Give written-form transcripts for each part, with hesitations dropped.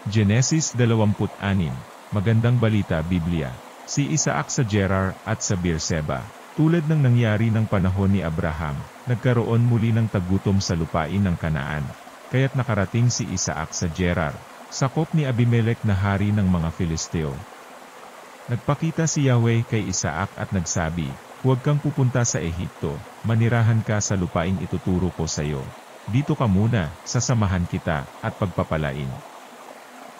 Genesis 26. Magandang balita Biblia. Si Isaac sa Gerar at sa Beerseba. Tulad ng nangyari ng panahon ni Abraham, nagkaroon muli ng tagutom sa lupain ng Kanaan. Kaya't nakarating si Isaac sa Gerar, sakop ni Abimelech na hari ng mga Filisteo. Nagpakita si Yahweh kay Isaac at nagsabi, "Huwag kang pupunta sa Ehipto, manirahan ka sa lupaing ituturo ko sa iyo. Dito ka muna, sasamahan kita, at pagpapalain.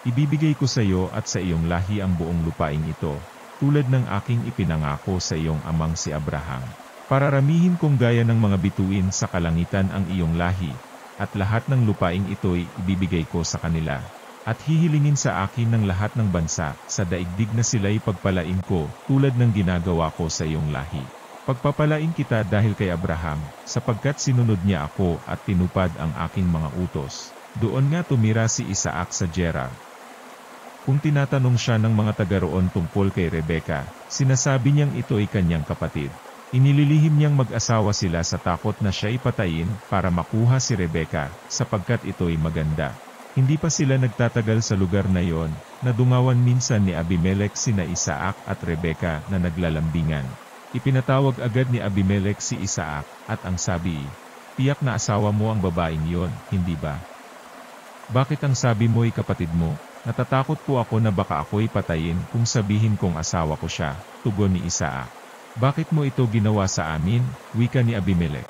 Ibibigay ko sa iyo at sa iyong lahi ang buong lupaing ito, tulad ng aking ipinangako sa iyong amang si Abraham. Pararamihin kong gaya ng mga bituin sa kalangitan ang iyong lahi, at lahat ng lupaing ito'y ibibigay ko sa kanila. At hihilingin sa akin ng lahat ng bansa, sa daigdig na sila'y pagpalain ko, tulad ng ginagawa ko sa iyong lahi. Pagpapalain kita dahil kay Abraham, sapagkat sinunod niya ako at tinupad ang aking mga utos." Doon nga tumira si Isaac sa Gerar. Kung tinatanong siya ng mga taga-roon tungkol kay Rebeka, sinasabi niyang ito'y kanyang kapatid. Inililihim niyang mag-asawa sila sa takot na siya'y patayin para makuha si Rebeka, sapagkat ito'y maganda. Hindi pa sila nagtatagal sa lugar na yon, nadungawan minsan ni Abimelech sina Isaac at Rebeka na naglalambingan. Ipinatawag agad ni Abimelech si Isaac, at ang sabi, "Tiyak na asawa mo ang babaeng yon, hindi ba? Bakit ang sabi mo'y kapatid mo?" "Natatakot po ako na baka ako'y patayin kung sabihin kong asawa ko siya," tugon ni Isaac. "Bakit mo ito ginawa sa amin?" wika ni Abimelech.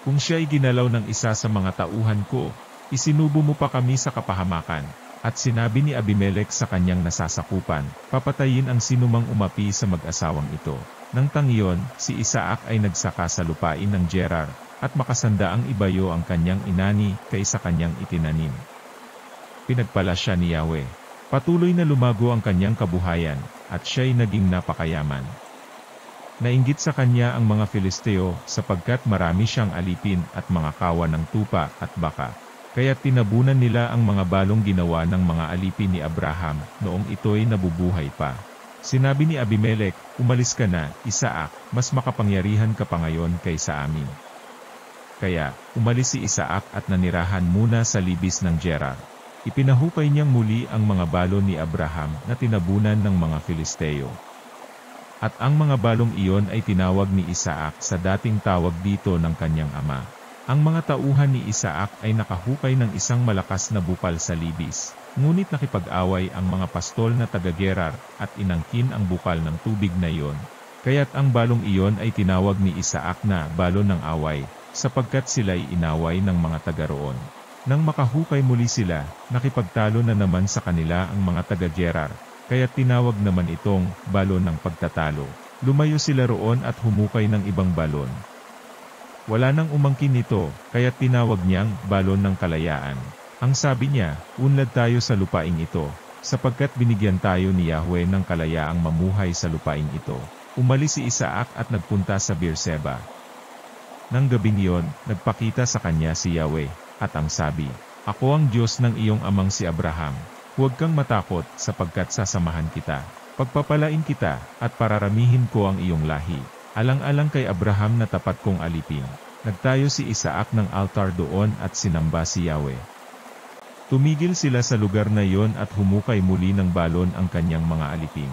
"Kung siya'y ginalaw ng isa sa mga tauhan ko, isinubo mo pa kami sa kapahamakan." At sinabi ni Abimelech sa kanyang nasasakupan, "Papatayin ang sinumang umapi sa mag-asawang ito." Nang tangyon, si Isaac ay nagsaka sa lupain ng Gerar, at makasandaang ibayo ang kanyang inani kaysa kanyang itinanim. Pinagpala siya ni Yahweh. Patuloy na lumago ang kanyang kabuhayan, at siya'y naging napakayaman. Nainggit sa kanya ang mga Filisteo, sapagkat marami siyang alipin at mga kawan ng tupa at baka. Kaya tinabunan nila ang mga balong ginawa ng mga alipin ni Abraham, noong ito'y nabubuhay pa. Sinabi ni Abimelech, "Umalis ka na, Isaac, mas makapangyarihan ka pa ngayon kaysa amin." Kaya, umalis si Isaac at nanirahan muna sa libis ng Gerar. Ipinahukay niyang muli ang mga balon ni Abraham na tinabunan ng mga Filisteo. At ang mga balong iyon ay tinawag ni Isaac sa dating tawag dito ng kanyang ama. Ang mga tauhan ni Isaac ay nakahukay ng isang malakas na bukal sa libis, ngunit nakipag-away ang mga pastol na taga-Gerar at inangkin ang bukal ng tubig na iyon. Kaya't ang balong iyon ay tinawag ni Isaac na balon ng away, sapagkat sila'y inaway ng mga taga-roon. Nang makahukay muli sila, nakipagtalo na naman sa kanila ang mga taga-Gerar, kaya tinawag naman itong balon ng pagtatalo. Lumayo sila roon at humukay ng ibang balon. Wala nang umangkin nito, kaya tinawag niyang balon ng kalayaan. Ang sabi niya, "Unlad tayo sa lupaing ito, sapagkat binigyan tayo ni Yahweh ng kalayaang mamuhay sa lupaing ito." Umalis si Isaac at nagpunta sa Beerseba. Nang gabing iyon, nagpakita sa kanya si Yahweh, at ang sabi, "Ako ang Diyos ng iyong amang si Abraham. Huwag kang matakot, sapagkat sasamahan kita. Pagpapalain kita, at pararamihin ko ang iyong lahi." Alang-alang kay Abraham na tapat kong alipin, nagtayo si Isaac ng altar doon at sinamba si Yahweh. Tumigil sila sa lugar na iyon at humukay muli ng balon ang kanyang mga alipin.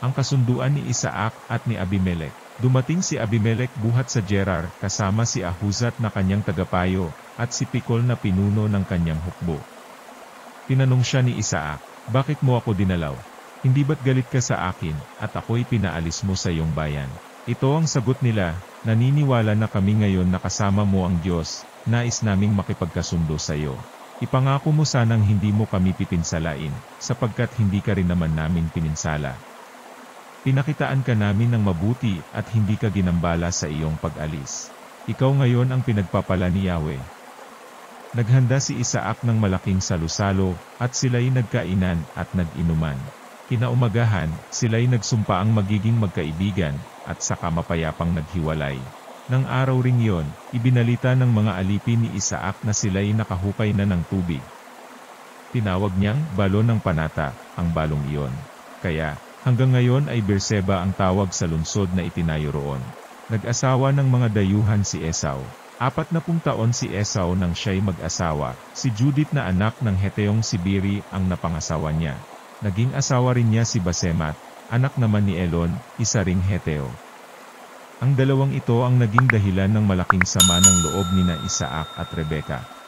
Ang kasunduan ni Isaac at ni Abimelech. Dumating si Abimelech buhat sa Gerar kasama si Ahuzat na kanyang tagapayo, at si Pikol na pinuno ng kanyang hukbo. Tinanong siya ni Isaac, "Bakit mo ako dinalaw? Hindi ba't galit ka sa akin, at ako'y pinaalis mo sa iyong bayan?" Ito ang sagot nila, "Naniniwala na kami ngayon na kasama mo ang Diyos, nais naming makipagkasundo sa iyo. Ipangako mo sanang hindi mo kami pipinsalain, sapagkat hindi ka rin naman namin pininsala. Pinakitaan ka namin ng mabuti at hindi ka ginambala sa iyong pag-alis. Ikaw ngayon ang pinagpapala ni Yahweh." Naghanda si Isaac ng malaking salusalo, at sila'y nagkainan at nag-inuman. Kinaumagahan, sila'y nagsumpa ang magiging magkaibigan, at saka mapayapang naghiwalay. Nang araw ring yon, ibinalita ng mga alipin ni Isaac na sila'y nakahukay na ng tubig. Tinawag niyang balon ng panata, ang balong iyon. Kaya, hanggang ngayon ay Beerseba ang tawag sa lungsod na itinayo roon. Nag-asawa ng mga dayuhan si Esau. 40 taon si Esau nang siya'y mag-asawa, si Judith na anak ng Heteong si Biri ang napangasawa niya. Naging asawa rin niya si Basemat, anak naman ni Elon, isa ring Heteo. Ang dalawang ito ang naging dahilan ng malaking sama ng loob nina Isaac at Rebekah.